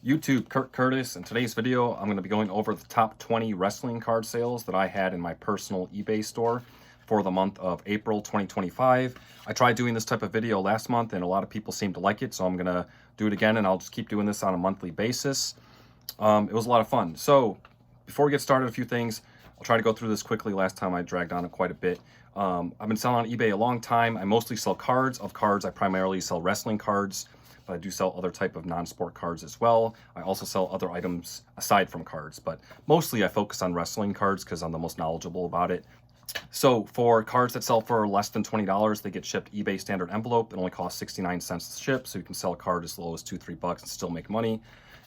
YouTube, Kurt Curtis. In today's video, I'm going to be going over the top 20 wrestling card sales that I had in my personal eBay store for the month of April 2025. I tried doing this type of video last month and a lot of people seemed to like it, so I'm going to do it again and I'll just keep doing this on a monthly basis. It was a lot of fun. So before we get started, a few things. I'll try to go through this quickly. Last time I dragged on it quite a bit. I've been selling on eBay a long time. I mostly sell cards. Of cards, I primarily sell wrestling cards, but I do sell other type of non-sport cards as well. I also sell other items aside from cards, but mostly I focus on wrestling cards because I'm the most knowledgeable about it. So for cards that sell for less than $20, they get shipped eBay standard envelope. It only costs 69 cents to ship, so you can sell a card as low as $2-3 and still make money.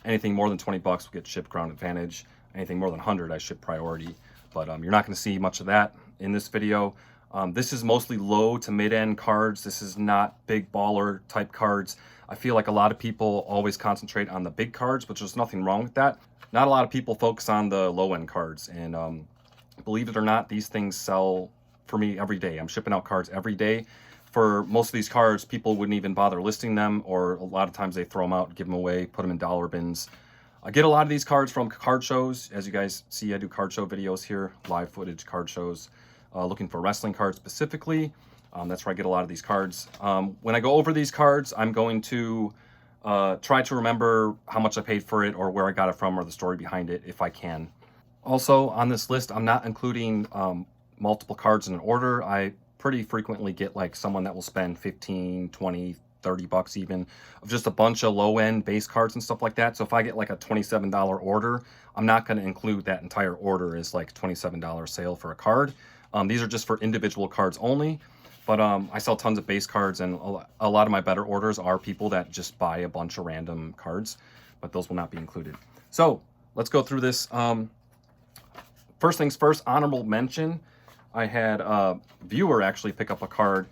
Anything more than 20 bucks will get shipped ground advantage. Anything more than 100, I ship priority. But you're not going to see much of that in this video. This is mostly low to mid-end cards. This is not big baller type cards. I feel like a lot of people always concentrate on the big cards, but there's nothing wrong with that. Not a lot of people focus on the low-end cards. And believe it or not, these things sell for me every day. I'm shipping out cards every day. For most of these cards, people wouldn't even bother listing them, or a lot of times they throw them out, give them away, put them in dollar bins. I get a lot of these cards from card shows. As you guys see, I do card show videos here, live footage card shows, looking for wrestling cards specifically. That's where I get a lot of these cards. When I go over these cards, I'm going to try to remember how much I paid for it or where I got it from or the story behind it if I can. Also, on this list, I'm not including multiple cards in an order. I pretty frequently get like someone that will spend 15, 20, 30 bucks even of just a bunch of low-end base cards and stuff like that. So if I get like a $27 order, I'm not going to include that entire order as like $27 sale for a card. These are just for individual cards only. But I sell tons of base cards, and a lot of my better orders are people that just buy a bunch of random cards, but those will not be included. So let's go through this. First things first, honorable mention. I had a viewer actually pick up a card,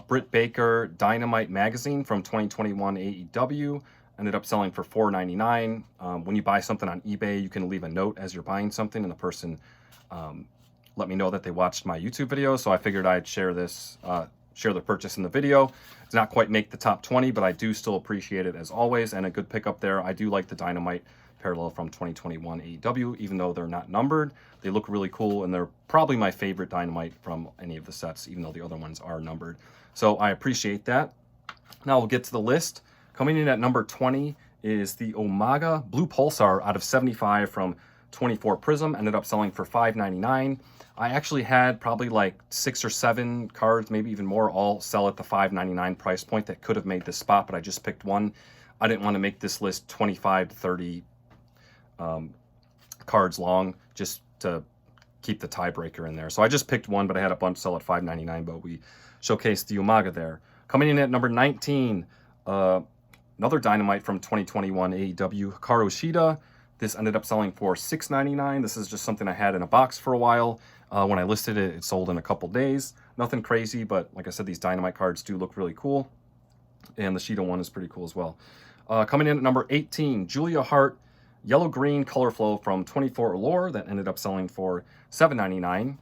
Britt Baker Dynamite Magazine from 2021 AEW. Ended up selling for $4.99. When you buy something on eBay, you can leave a note as you're buying something, and the person let me know that they watched my YouTube video. So I figured I'd share this, share the purchase in the video. It's not quite make the top 20, but I do still appreciate it as always, and a good pickup there. I do like the Dynamite parallel from 2021 AEW, even though they're not numbered. They look really cool, and they're probably my favorite Dynamite from any of the sets, even though the other ones are numbered. So I appreciate that. Now we'll get to the list. Coming in at number 20 is the Omega Blue Pulsar out of 75 from 24 Prism. Ended up selling for $5.99. I actually had probably like 6 or 7 cards, maybe even more, all sell at the $5.99 price point that could have made this spot, but I just picked one. I didn't want to make this list 25 to 30 cards long just to keep the tiebreaker in there. So I just picked one, but I had a bunch sell at $5.99, but we showcased the Umaga there. Coming in at number 19, another Dynamite from 2021 AEW, Hikaru Shida. This ended up selling for $6.99. This is just something I had in a box for a while. When I listed it, it sold in a couple days. Nothing crazy, but like I said, these Dynamite cards do look really cool. And the Shida one is pretty cool as well. Coming in at number 18, Julia Hart Yellow Green Color Flow from 24 Allure. That ended up selling for $7.99.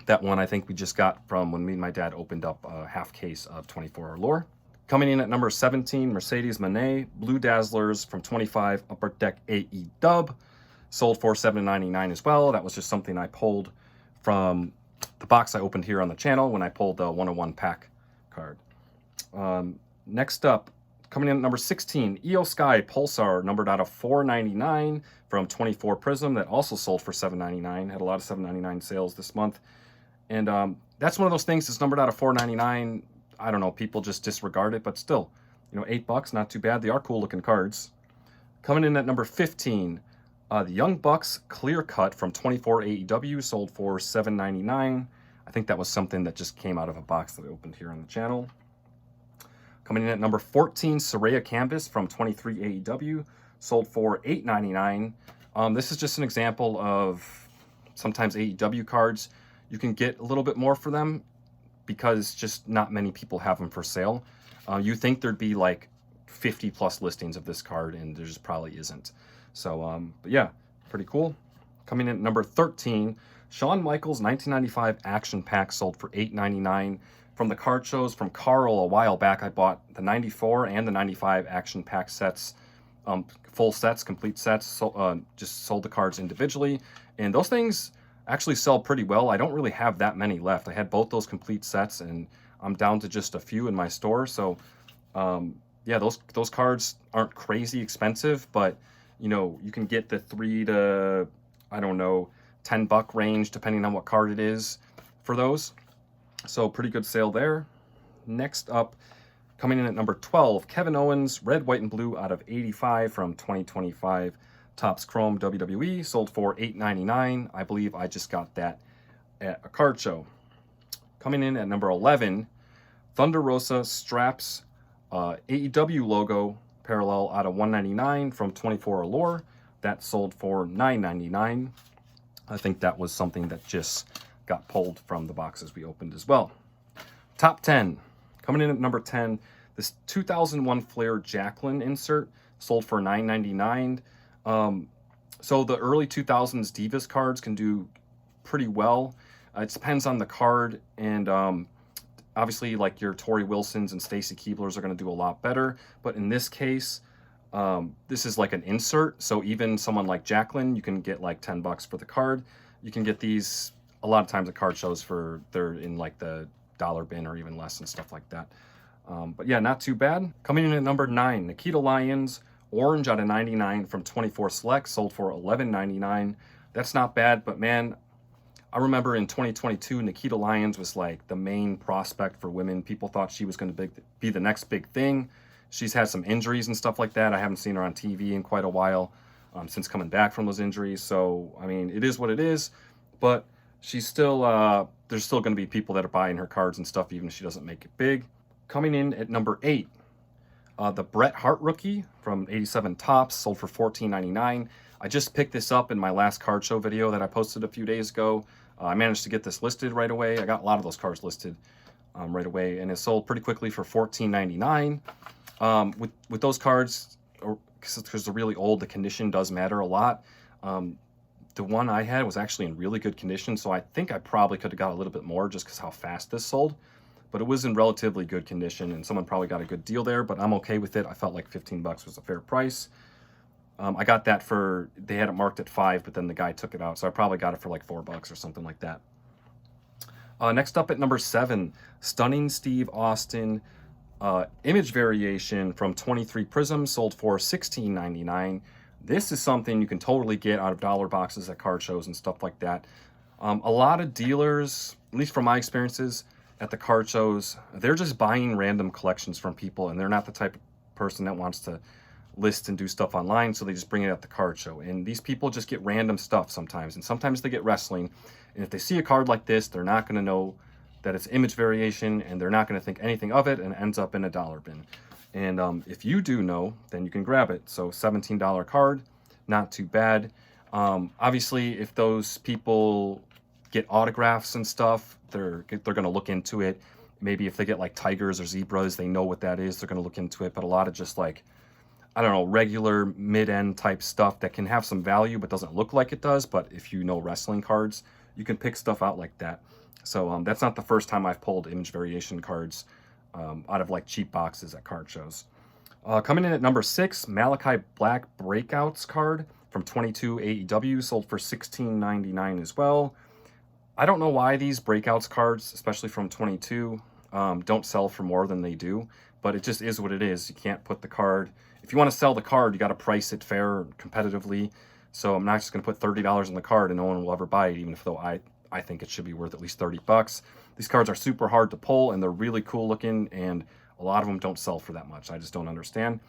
That one I think we just got from when me and my dad opened up a half case of 24 Allure. Coming in at number 17, Mercedes Monet Blue Dazzlers from 25 Upper Deck AE Dub. Sold for $7.99 as well. That was just something I pulled from the box I opened here on the channel when I pulled the 101 pack card. Next up, coming in at number 16, EO Sky Pulsar, numbered out of $4.99 from 24 Prism. That also sold for $7.99. Had a lot of $7.99 sales this month. And that's one of those things that's numbered out of $4.99. I don't know, people just disregard it, but still, you know, $8, not too bad. They are cool looking cards. Coming in at number 15, the Young Bucks Clear Cut from 24 AEW sold for $7.99. I think that was something that just came out of a box that I opened here on the channel. Coming in at number 14, Soraya Canvas from 23 AEW sold for $8.99. This is just an example of sometimes AEW cards. You can get a little bit more for them because just not many people have them for sale. You think there'd be like 50 plus listings of this card, and there just probably isn't. So, but yeah, pretty cool. Coming in at number 13, Shawn Michaels 1995 Action Pack sold for $8.99. From the card shows from Carl a while back, I bought the 94 and the 95 Action Pack sets full sets, complete sets. So, just sold the cards individually, and those things actually sell pretty well. I don't really have that many left. I had both those complete sets, and I'm down to just a few in my store. So yeah, those cards aren't crazy expensive, but you know, you can get the $3 to, I don't know, $10 range depending on what card it is for those. So pretty good sale there. Next up, coming in at number 12, Kevin Owens, red, white, and blue out of 85 from 2025. Topps Chrome WWE, sold for $8.99. I believe I just got that at a card show. Coming in at number 11, Thunder Rosa Straps, AEW logo parallel out of 199 from 24 Allure. That sold for $9.99. I think that was something that just got pulled from the boxes we opened as well. Top 10. Coming in at number 10, this 2001 Flair Jacqueline insert sold for $9.99. So the early 2000s Divas cards can do pretty well. It depends on the card, and obviously like your Tori Wilsons and Stacy Keeblers are going to do a lot better. But in this case, this is like an insert. So even someone like Jacqueline, you can get like $10 for the card. You can get these a lot of times at card shows for, they're in like the dollar bin or even less and stuff like that. But yeah, not too bad. Coming in at number 9, Nikita Lyons, orange out of 99 from 24 Select, sold for $11.99. That's not bad, but man, I remember in 2022, Nikita Lyons was like the main prospect for women. People thought she was going to be the next big thing. She's had some injuries and stuff like that. I haven't seen her on TV in quite a while since coming back from those injuries. So, I mean, it is what it is, but she's still, there's still going to be people that are buying her cards and stuff, even if she doesn't make it big. Coming in at number 8, the Bret Hart rookie from 87 Topps, sold for $14.99. I just picked this up in my last card show video that I posted a few days ago. I managed to get this listed right away. I got a lot of those cards listed right away, and it sold pretty quickly for $14.99. With those cards, because they're really old, the condition does matter a lot. The one I had was actually in really good condition, so I think I probably could have got a little bit more just because how fast this sold. But it was in relatively good condition, and someone probably got a good deal there, but I'm okay with it. I felt like $15 was a fair price. I got that for, they had it marked at $5, but then the guy took it out, so I probably got it for like $4 or something like that. Next up at number 7, Stunning Steve Austin image variation from 23 Prism, sold for $16.99. This is something you can totally get out of dollar boxes at card shows and stuff like that. A lot of dealers, at least from my experiences at the card shows, they're just buying random collections from people, and they're not the type of person that wants to list and do stuff online, so they just bring it at the card show. And these people just get random stuff sometimes, and sometimes they get wrestling. And if they see a card like this, they're not going to know that it's image variation, and they're not going to think anything of it, and it ends up in a dollar bin. And if you do know, then you can grab it. So $17 card, not too bad. Obviously, if those people get autographs and stuff, they're going to look into it. Maybe if they get like tigers or zebras, they know what that is. They're going to look into it. But a lot of just like, I don't know, regular mid-end type stuff that can have some value but doesn't look like it does. But if you know wrestling cards, you can pick stuff out like that. So that's not the first time I've pulled image variation cards out of like cheap boxes at card shows. Coming in at number 6, Malachi Black Breakouts card from 22 AEW, sold for $16.99 as well. I don't know why these Breakouts cards, especially from 22, don't sell for more than they do, but it just is what it is. You can't put the card, if you want to sell the card, you got to price it fair competitively. So I'm not just going to put $30 on the card and no one will ever buy it, even if though I think it should be worth at least $30. These cards are super hard to pull, and they're really cool looking, and a lot of them don't sell for that much. I just don't understand,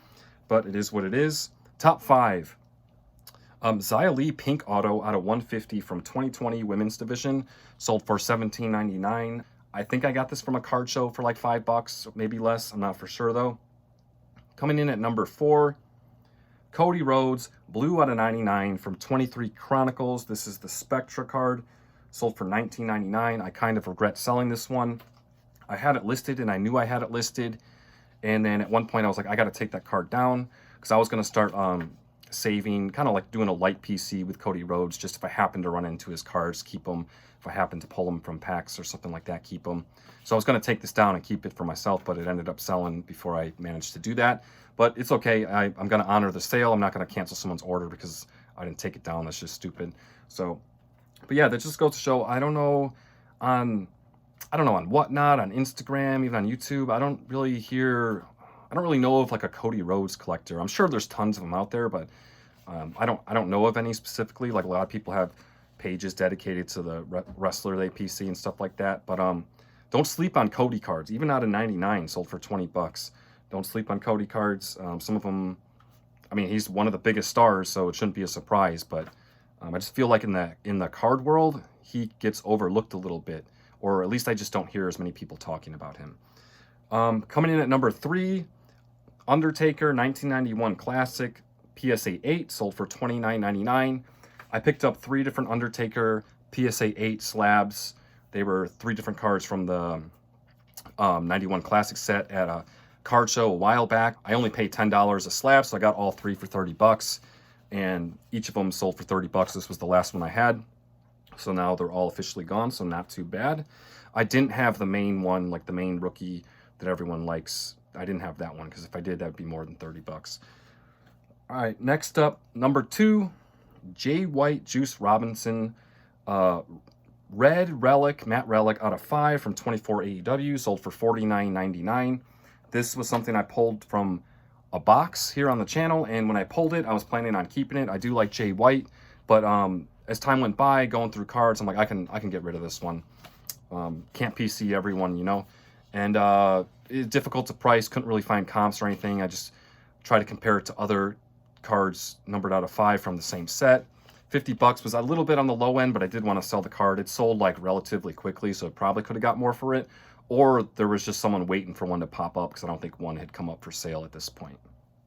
but it is what it is. Top 5. Xia Li Pink Auto out of 150 from 2020 Women's Division, sold for $17.99. I think I got this from a card show for like $5, maybe less. I'm not for sure though. Coming in at number 4, Cody Rhodes, blue out of 99 from 23 Chronicles. This is the Spectra card, sold for $19.99. I kind of regret selling this one. I had it listed, and I knew I had it listed. And then at one point I was like, I got to take that card down, because I was going to start saving, kind of like doing a light PC with Cody Rhodes, just if I happen to run into his cards, keep them. If I happen to pull them from packs or something like that, keep them. So I was going to take this down and keep it for myself, but it ended up selling before I managed to do that. but it's okay. I'm going to honor the sale. I'm not going to cancel someone's order because I didn't take it down. That's just stupid. So, but yeah, that just goes to show, I don't know on Whatnot, on Instagram, even on YouTube, I don't really know of like a Cody Rhodes collector. I'm sure there's tons of them out there, but I don't know of any specifically. Like a lot of people have pages dedicated to the wrestler they PC and stuff like that. But don't sleep on Cody cards. Even out of 99, sold for 20 bucks. Don't sleep on Cody cards. Some of them, I mean, he's one of the biggest stars, so it shouldn't be a surprise. But I just feel like in the card world, he gets overlooked a little bit, or at least I just don't hear as many people talking about him. Coming in at number 3, Undertaker 1991 Classic PSA 8, sold for $29.99. I picked up 3 different Undertaker PSA 8 slabs. They were 3 different cards from the 91 Classic set at a card show a while back. I only paid $10 a slab, so I got all 3 for 30 bucks, and each of them sold for 30 bucks. This was the last one I had, so now they're all officially gone, so not too bad. I didn't have the main one, like the main rookie that everyone likes. I didn't have that one, because if I did, that'd be more than 30 bucks. All right, next up, number 2, Jay White Juice Robinson Red Relic, Matte Relic out of 5 from 24 AEW, sold for $49.99. This was something I pulled from a box here on the channel, and when I pulled it, I was planning on keeping it. I do like Jay White, but as time went by, going through cards, I'm like, I can get rid of this one. Can't PC everyone, you know, and it's difficult to price. Couldn't really find comps or anything. I just tried to compare it to other cards numbered out of 5 from the same set. 50 bucks was a little bit on the low end, but I did want to sell the card. It sold like relatively quickly, so it probably could have got more for it, or there was just someone waiting for one to pop up, because I don't think one had come up for sale at this point.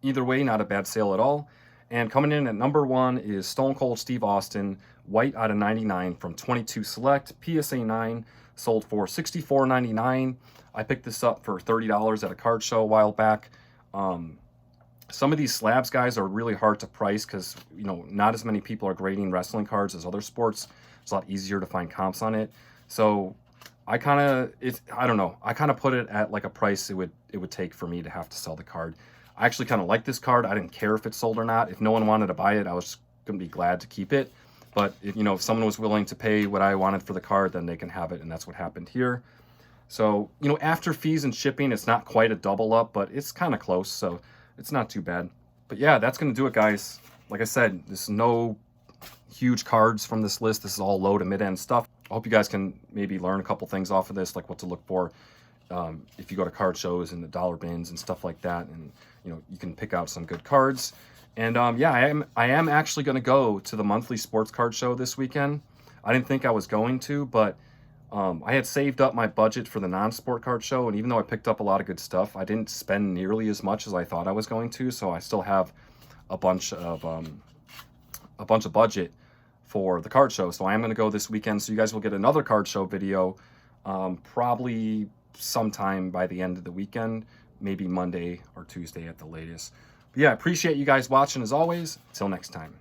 Either way, not a bad sale at all. And coming in at number 1 is Stone Cold Steve Austin White out of 99 from 22 Select PSA 9, sold for $64.99. I picked this up for $30 at a card show a while back. Some of these slabs, guys, are really hard to price because, you know, not as many people are grading wrestling cards as other sports. It's a lot easier to find comps on it. So I don't know. I kind of put it at like a price it would take for me to have to sell the card. I actually kind of like this card. I didn't care if it sold or not. If no one wanted to buy it, I was going to be glad to keep it. But if someone was willing to pay what I wanted for the card, then they can have it, and that's what happened here. So, after fees and shipping, it's not quite a double up, but it's kind of close, so it's not too bad. But yeah, that's going to do it, guys. Like I said, there's no huge cards from this list. This is all low to mid-end stuff. I hope you guys can maybe learn a couple things off of this, like what to look for if you go to card shows and the dollar bins and stuff like that, and you can pick out some good cards. And yeah, I am actually going to go to the monthly sports card show this weekend. I didn't think I was going to, but I had saved up my budget for the non-sport card show, and even though I picked up a lot of good stuff, I didn't spend nearly as much as I thought I was going to. So I still have a bunch of budget for the card show. So I am going to go this weekend. So you guys will get another card show video, probably sometime by the end of the weekend, maybe Monday or Tuesday at the latest. But yeah, I appreciate you guys watching as always. Till next time.